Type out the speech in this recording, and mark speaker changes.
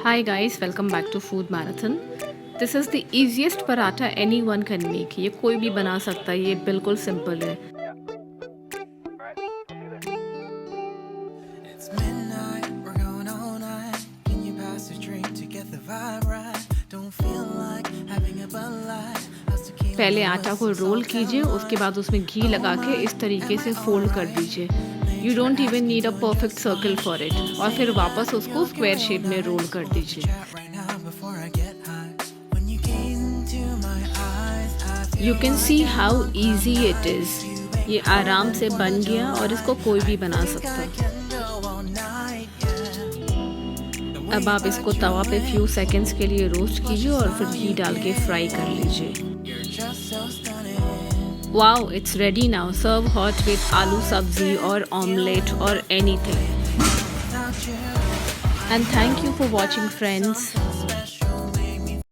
Speaker 1: Hi guys, welcome back to Food Marathon. This is the easiest paratha anyone can make. ये कोई भी बना सकता है, ये बिल्कुल सिंपल है.
Speaker 2: It's midnight, we're going all night. Can you pass a drink to get the vibe right? Don't feel like having a Bud Light.
Speaker 1: पहले आटा को रोल कीजिए, उसके बाद उसमें घी लगा के इस तरीके से फोल्ड कर दीजिए. You don't even need a perfect circle for it. और फिर वापस उसको स्क्वायर शेप में रोल कर दीजिए. You can see how easy it is. ये आराम से बन गया और इसको कोई भी बना सकता है. अब आप इसको तवा पे फ्यू सेकंड्स के लिए रोस्ट कीजिए और फिर घी डाल के फ्राई कर लीजिए. Wow, it's ready now. Serve hot with aloo sabzi or omelette or anything. And thank you for watching, friends.